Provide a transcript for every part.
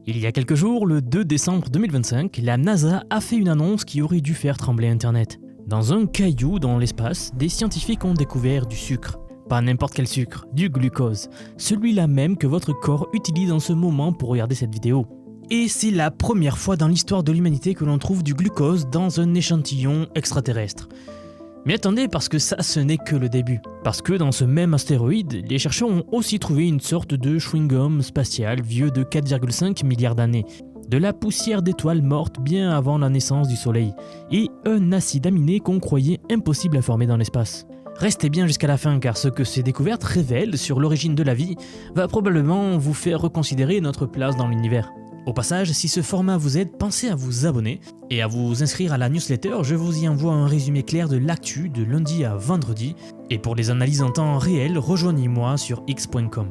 Il y a quelques jours, le 2 décembre 2025, la NASA a fait une annonce qui aurait dû faire trembler Internet. Dans un caillou dans l'espace, des scientifiques ont découvert du sucre. Pas n'importe quel sucre, du glucose. Celui-là même que votre corps utilise en ce moment pour regarder cette vidéo. Et c'est la première fois dans l'histoire de l'humanité que l'on trouve du glucose dans un échantillon extraterrestre. Mais attendez, parce que ça, ce n'est que le début. Parce que dans ce même astéroïde, les chercheurs ont aussi trouvé une sorte de chewing-gum spatial vieux de 4,5 milliards d'années. De la poussière d'étoiles mortes bien avant la naissance du Soleil. Et un acide aminé qu'on croyait impossible à former dans l'espace. Restez bien jusqu'à la fin car ce que ces découvertes révèlent sur l'origine de la vie va probablement vous faire reconsidérer notre place dans l'univers. Au passage, si ce format vous aide, pensez à vous abonner et à vous inscrire à la newsletter. Je vous y envoie un résumé clair de l'actu de lundi à vendredi. Et pour les analyses en temps réel, rejoignez-moi sur x.com.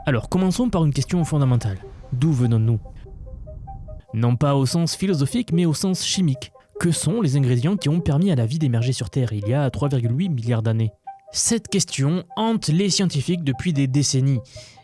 Alors commençons par une question fondamentale. D'où venons-nous ? Non pas au sens philosophique, mais au sens chimique. Que sont les ingrédients qui ont permis à la vie d'émerger sur Terre il y a 3,8 milliards d'années ? Cette question hante les scientifiques depuis des décennies.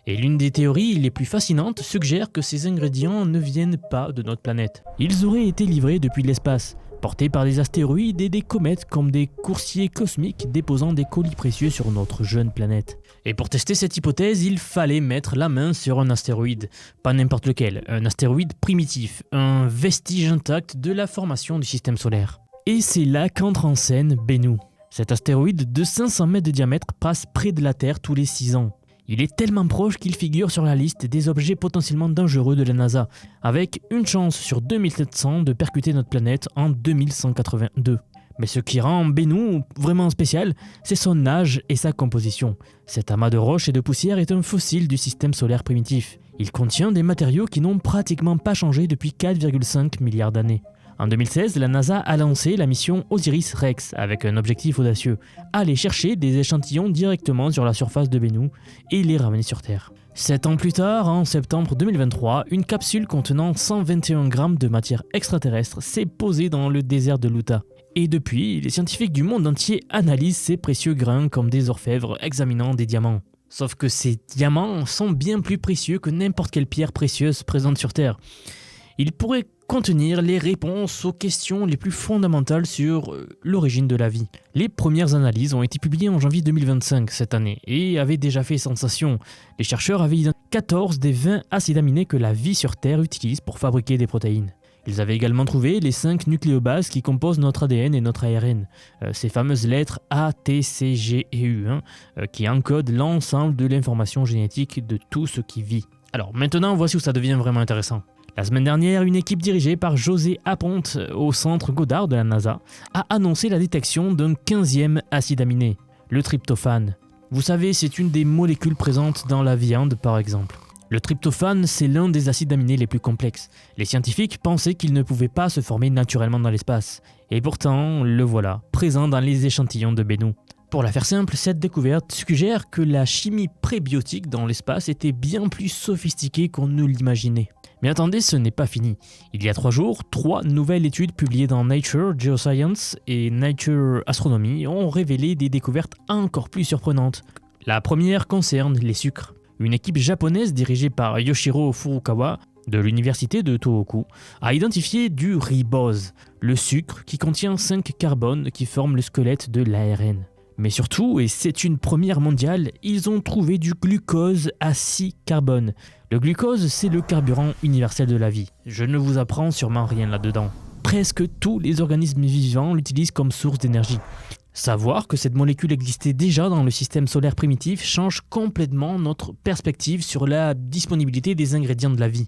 Et l'une des théories les plus fascinantes suggère que ces ingrédients ne viennent pas de notre planète. Ils auraient été livrés depuis l'espace, portés par des astéroïdes et des comètes comme des coursiers cosmiques déposant des colis précieux sur notre jeune planète. Et pour tester cette hypothèse, il fallait mettre la main sur un astéroïde. Pas n'importe lequel, un astéroïde primitif, un vestige intact de la formation du système solaire. Et c'est là qu'entre en scène Bennu. Cet astéroïde de 500 mètres de diamètre passe près de la Terre tous les 6 ans. Il est tellement proche qu'il figure sur la liste des objets potentiellement dangereux de la NASA, avec une chance sur 2700 de percuter notre planète en 2182. Mais ce qui rend Bennu vraiment spécial, c'est son âge et sa composition. Cet amas de roches et de poussière est un fossile du système solaire primitif. Il contient des matériaux qui n'ont pratiquement pas changé depuis 4,5 milliards d'années. En 2016, la NASA a lancé la mission Osiris-Rex avec un objectif audacieux, aller chercher des échantillons directement sur la surface de Bennu et les ramener sur Terre. 7 ans plus tard, en septembre 2023, une capsule contenant 121 grammes de matière extraterrestre s'est posée dans le désert de l'Utah. Et depuis, les scientifiques du monde entier analysent ces précieux grains comme des orfèvres examinant des diamants. Sauf que ces diamants sont bien plus précieux que n'importe quelle pierre précieuse présente sur Terre. Ils pourraient contenir les réponses aux questions les plus fondamentales sur l'origine de la vie. Les premières analyses ont été publiées en janvier 2025 cette année et avaient déjà fait sensation. Les chercheurs avaient identifié 14 des 20 acides aminés que la vie sur Terre utilise pour fabriquer des protéines. Ils avaient également trouvé les 5 nucléobases qui composent notre ADN et notre ARN, ces fameuses lettres A, T, C, G et U, qui encodent l'ensemble de l'information génétique de tout ce qui vit. Alors maintenant, voici où ça devient vraiment intéressant. La semaine dernière, une équipe dirigée par José Aponte au centre Goddard de la NASA a annoncé la détection d'un 15e acide aminé, le tryptophane. Vous savez, c'est une des molécules présentes dans la viande par exemple. Le tryptophane, c'est l'un des acides aminés les plus complexes. Les scientifiques pensaient qu'il ne pouvait pas se former naturellement dans l'espace. Et pourtant, le voilà, présent dans les échantillons de Bennu. Pour la faire simple, cette découverte suggère que la chimie prébiotique dans l'espace était bien plus sophistiquée qu'on ne l'imaginait. Mais attendez, ce n'est pas fini. Il y a 3 jours, 3 nouvelles études publiées dans Nature Geoscience et Nature Astronomy ont révélé des découvertes encore plus surprenantes. La première concerne les sucres. Une équipe japonaise dirigée par Yoshiro Furukawa de l'université de Tohoku a identifié du ribose, le sucre qui contient 5 carbones qui forment le squelette de l'ARN. Mais surtout, et c'est une première mondiale, ils ont trouvé du glucose à 6 carbones. Le glucose, c'est le carburant universel de la vie. Je ne vous apprends sûrement rien là-dedans. Presque tous les organismes vivants l'utilisent comme source d'énergie. Savoir que cette molécule existait déjà dans le système solaire primitif change complètement notre perspective sur la disponibilité des ingrédients de la vie.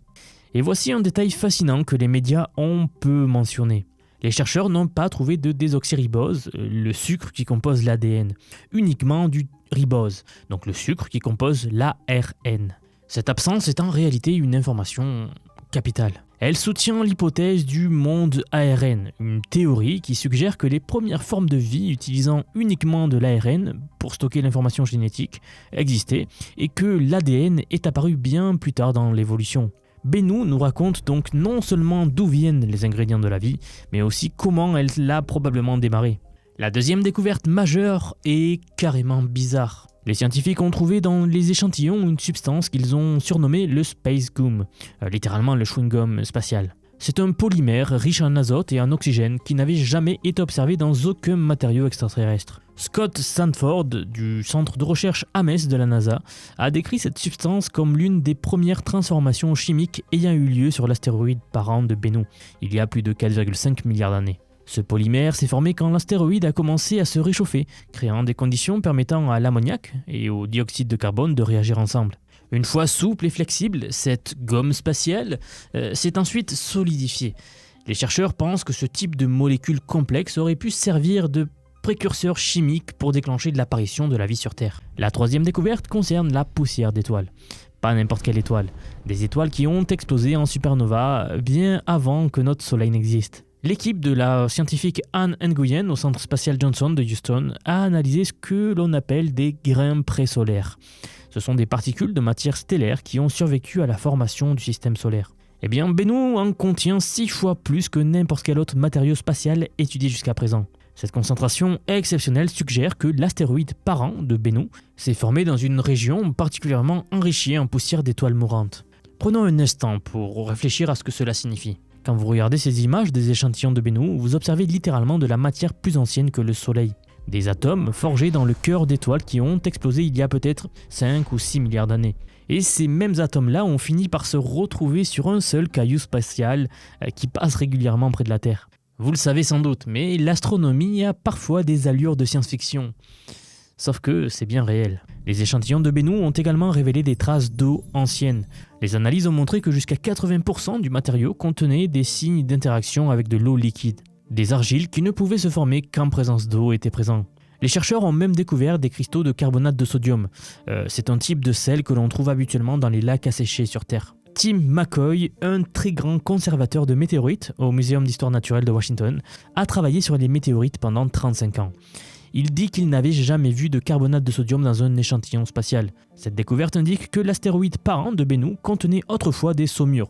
Et voici un détail fascinant que les médias ont peu mentionné. Les chercheurs n'ont pas trouvé de désoxyribose, le sucre qui compose l'ADN, uniquement du ribose, donc le sucre qui compose l'ARN. Cette absence est en réalité une information capitale. Elle soutient l'hypothèse du monde ARN, une théorie qui suggère que les premières formes de vie utilisant uniquement de l'ARN pour stocker l'information génétique existaient et que l'ADN est apparu bien plus tard dans l'évolution. Bennu nous raconte donc non seulement d'où viennent les ingrédients de la vie, mais aussi comment elle a probablement démarré. La deuxième découverte majeure est carrément bizarre. Les scientifiques ont trouvé dans les échantillons une substance qu'ils ont surnommée le Space Gum, littéralement le chewing-gum spatial. C'est un polymère riche en azote et en oxygène qui n'avait jamais été observé dans aucun matériau extraterrestre. Scott Sanford, du centre de recherche Ames de la NASA, a décrit cette substance comme l'une des premières transformations chimiques ayant eu lieu sur l'astéroïde parent de Bennu, il y a plus de 4,5 milliards d'années. Ce polymère s'est formé quand l'astéroïde a commencé à se réchauffer, créant des conditions permettant à l'ammoniac et au dioxyde de carbone de réagir ensemble. Une fois souple et flexible, cette gomme spatiale s'est ensuite solidifiée. Les chercheurs pensent que ce type de molécule complexe aurait pu servir de précurseur chimique pour déclencher l'apparition de la vie sur Terre. La troisième découverte concerne la poussière d'étoiles. Pas n'importe quelle étoile. Des étoiles qui ont explosé en supernova bien avant que notre Soleil n'existe. L'équipe de la scientifique Anne Nguyen au Centre spatial Johnson de Houston a analysé ce que l'on appelle des grains présolaires. Ce sont des particules de matière stellaire qui ont survécu à la formation du système solaire. Eh bien, Bennu en contient 6 fois plus que n'importe quel autre matériau spatial étudié jusqu'à présent. Cette concentration exceptionnelle suggère que l'astéroïde parent de Bennu s'est formé dans une région particulièrement enrichie en poussière d'étoiles mourantes. Prenons un instant pour réfléchir à ce que cela signifie. Quand vous regardez ces images des échantillons de Bennu, vous observez littéralement de la matière plus ancienne que le Soleil. Des atomes forgés dans le cœur d'étoiles qui ont explosé il y a peut-être 5 ou 6 milliards d'années. Et ces mêmes atomes-là ont fini par se retrouver sur un seul caillou spatial qui passe régulièrement près de la Terre. Vous le savez sans doute, mais l'astronomie a parfois des allures de science-fiction. Sauf que c'est bien réel. Les échantillons de Bennu ont également révélé des traces d'eau anciennes. Les analyses ont montré que jusqu'à 80% du matériau contenait des signes d'interaction avec de l'eau liquide. Des argiles qui ne pouvaient se former qu'en présence d'eau étaient présents. Les chercheurs ont même découvert des cristaux de carbonate de sodium. C'est un type de sel que l'on trouve habituellement dans les lacs asséchés sur Terre. Tim McCoy, un très grand conservateur de météorites au Muséum d'histoire naturelle de Washington, a travaillé sur les météorites pendant 35 ans. Il dit qu'il n'avait jamais vu de carbonate de sodium dans un échantillon spatial. Cette découverte indique que l'astéroïde parent de Bennu contenait autrefois des saumures,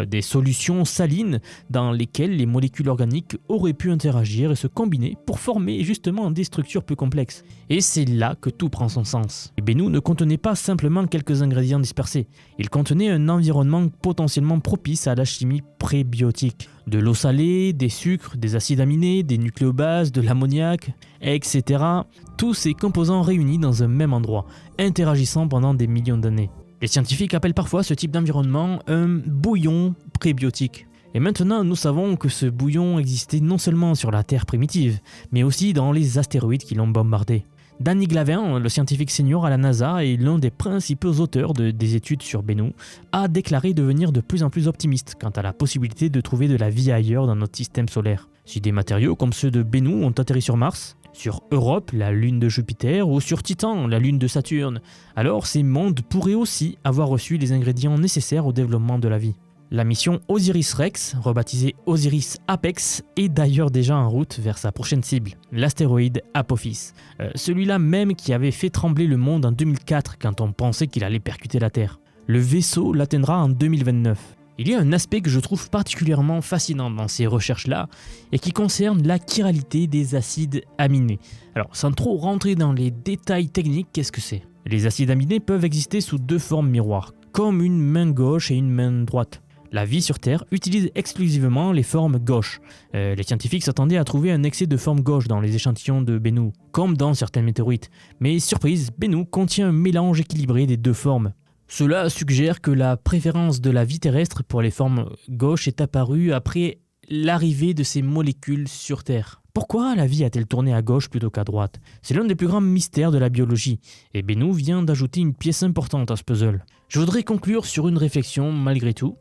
des solutions salines dans lesquelles les molécules organiques auraient pu interagir et se combiner pour former justement des structures plus complexes. Et c'est là que tout prend son sens. Et Bennu ne contenait pas simplement quelques ingrédients dispersés, il contenait un environnement potentiellement propice à la chimie prébiotique. De l'eau salée, des sucres, des acides aminés, des nucléobases, de l'ammoniac, etc. Tous ces composants réunis dans un même endroit, interagissant pendant des millions d'années. Les scientifiques appellent parfois ce type d'environnement un bouillon prébiotique. Et maintenant, nous savons que ce bouillon existait non seulement sur la Terre primitive, mais aussi dans les astéroïdes qui l'ont bombardé. Danny Glavin, le scientifique senior à la NASA et l'un des principaux auteurs des études sur Bennu, a déclaré devenir de plus en plus optimiste quant à la possibilité de trouver de la vie ailleurs dans notre système solaire. Si des matériaux comme ceux de Bennu ont atterri sur Mars, sur Europe, la lune de Jupiter, ou sur Titan, la lune de Saturne, alors ces mondes pourraient aussi avoir reçu les ingrédients nécessaires au développement de la vie. La mission Osiris-Rex, rebaptisée Osiris-Apex, est d'ailleurs déjà en route vers sa prochaine cible, l'astéroïde Apophis. Celui-là même qui avait fait trembler le monde en 2004 quand on pensait qu'il allait percuter la Terre. Le vaisseau l'atteindra en 2029. Il y a un aspect que je trouve particulièrement fascinant dans ces recherches-là et qui concerne la chiralité des acides aminés. Alors, sans trop rentrer dans les détails techniques, qu'est-ce que c'est ? Les acides aminés peuvent exister sous 2 formes miroirs, comme une main gauche et une main droite. La vie sur Terre utilise exclusivement les formes gauches. Les scientifiques s'attendaient à trouver un excès de forme gauche dans les échantillons de Bennu, comme dans certaines météorites. Mais surprise, Bennu contient un mélange équilibré des 2 formes. Cela suggère que la préférence de la vie terrestre pour les formes gauches est apparue après l'arrivée de ces molécules sur Terre. Pourquoi la vie a-t-elle tourné à gauche plutôt qu'à droite ? C'est l'un des plus grands mystères de la biologie, et Bennu vient d'ajouter une pièce importante à ce puzzle. Je voudrais conclure sur une réflexion malgré tout,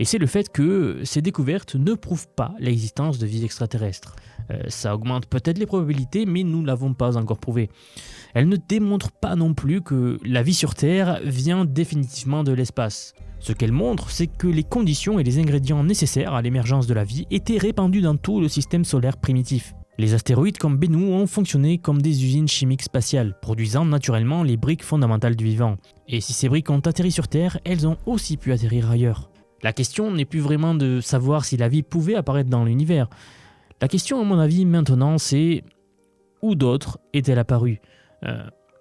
et c'est le fait que ces découvertes ne prouvent pas l'existence de vie extraterrestre. Ça augmente peut-être les probabilités, mais nous ne l'avons pas encore prouvé. Elles ne démontrent pas non plus que la vie sur Terre vient définitivement de l'espace. Ce qu'elles montrent, c'est que les conditions et les ingrédients nécessaires à l'émergence de la vie étaient répandus dans tout le système solaire primitif. Les astéroïdes comme Bennu ont fonctionné comme des usines chimiques spatiales, produisant naturellement les briques fondamentales du vivant. Et si ces briques ont atterri sur Terre, elles ont aussi pu atterrir ailleurs. La question n'est plus vraiment de savoir si la vie pouvait apparaître dans l'univers. La question, à mon avis, maintenant, c'est où d'autres est-elle apparue ?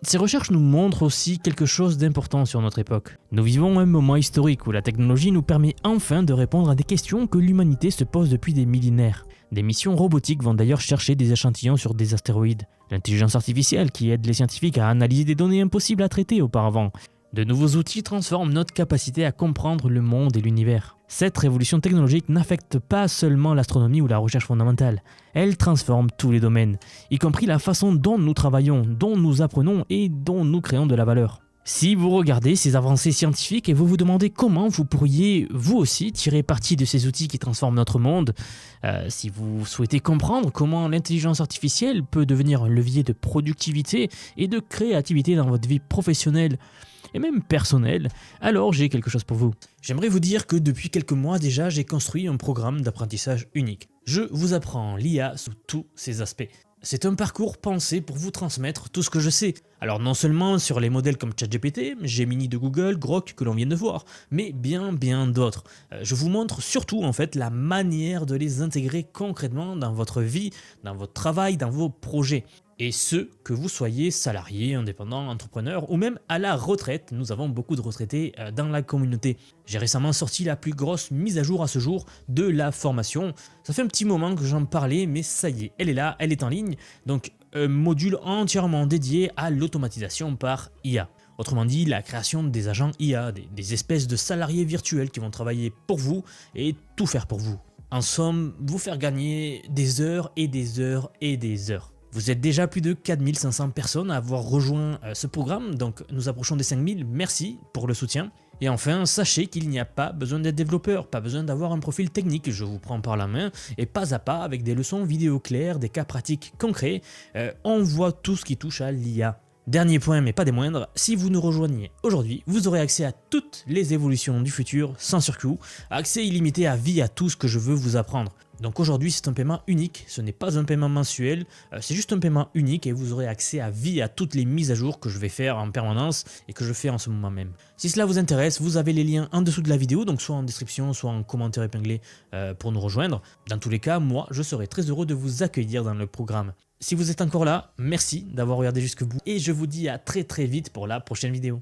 Ces recherches nous montrent aussi quelque chose d'important sur notre époque. Nous vivons un moment historique où la technologie nous permet enfin de répondre à des questions que l'humanité se pose depuis des millénaires. Des missions robotiques vont d'ailleurs chercher des échantillons sur des astéroïdes. L'intelligence artificielle qui aide les scientifiques à analyser des données impossibles à traiter auparavant. De nouveaux outils transforment notre capacité à comprendre le monde et l'univers. Cette révolution technologique n'affecte pas seulement l'astronomie ou la recherche fondamentale, elle transforme tous les domaines, y compris la façon dont nous travaillons, dont nous apprenons et dont nous créons de la valeur. Si vous regardez ces avancées scientifiques et vous vous demandez comment vous pourriez vous aussi tirer parti de ces outils qui transforment notre monde, si vous souhaitez comprendre comment l'intelligence artificielle peut devenir un levier de productivité et de créativité dans votre vie professionnelle, et même personnel, alors j'ai quelque chose pour vous. J'aimerais vous dire que depuis quelques mois déjà, j'ai construit un programme d'apprentissage unique. Je vous apprends l'IA sous tous ses aspects. C'est un parcours pensé pour vous transmettre tout ce que je sais. Alors non seulement sur les modèles comme ChatGPT, Gemini de Google, Grok que l'on vient de voir, mais bien d'autres. Je vous montre surtout en fait la manière de les intégrer concrètement dans votre vie, dans votre travail, dans vos projets. Et ce, que vous soyez salarié, indépendant, entrepreneur ou même à la retraite, nous avons beaucoup de retraités dans la communauté. J'ai récemment sorti la plus grosse mise à jour à ce jour de la formation. Ça fait un petit moment que j'en parlais, mais ça y est, elle est là, elle est en ligne. Donc un module entièrement dédié à l'automatisation par IA. Autrement dit, la création des agents IA, des espèces de salariés virtuels qui vont travailler pour vous et tout faire pour vous. En somme, vous faire gagner des heures et des heures et des heures. Vous êtes déjà plus de 4500 personnes à avoir rejoint ce programme, donc nous approchons des 5000, merci pour le soutien. Et enfin, sachez qu'il n'y a pas besoin d'être développeur, pas besoin d'avoir un profil technique, je vous prends par la main, et pas à pas avec des leçons vidéo claires, des cas pratiques concrets, on voit tout ce qui touche à l'IA. Dernier point, mais pas des moindres, si vous nous rejoignez aujourd'hui, vous aurez accès à toutes les évolutions du futur sans surcoût, accès illimité à vie à tout ce que je veux vous apprendre. Donc aujourd'hui c'est un paiement unique, ce n'est pas un paiement mensuel, c'est juste un paiement unique et vous aurez accès à vie à toutes les mises à jour que je vais faire en permanence et que je fais en ce moment même. Si cela vous intéresse, vous avez les liens en dessous de la vidéo, donc soit en description, soit en commentaire épinglé pour nous rejoindre. Dans tous les cas, moi je serai très heureux de vous accueillir dans le programme. Si vous êtes encore là, merci d'avoir regardé jusqu'au bout et je vous dis à très vite pour la prochaine vidéo.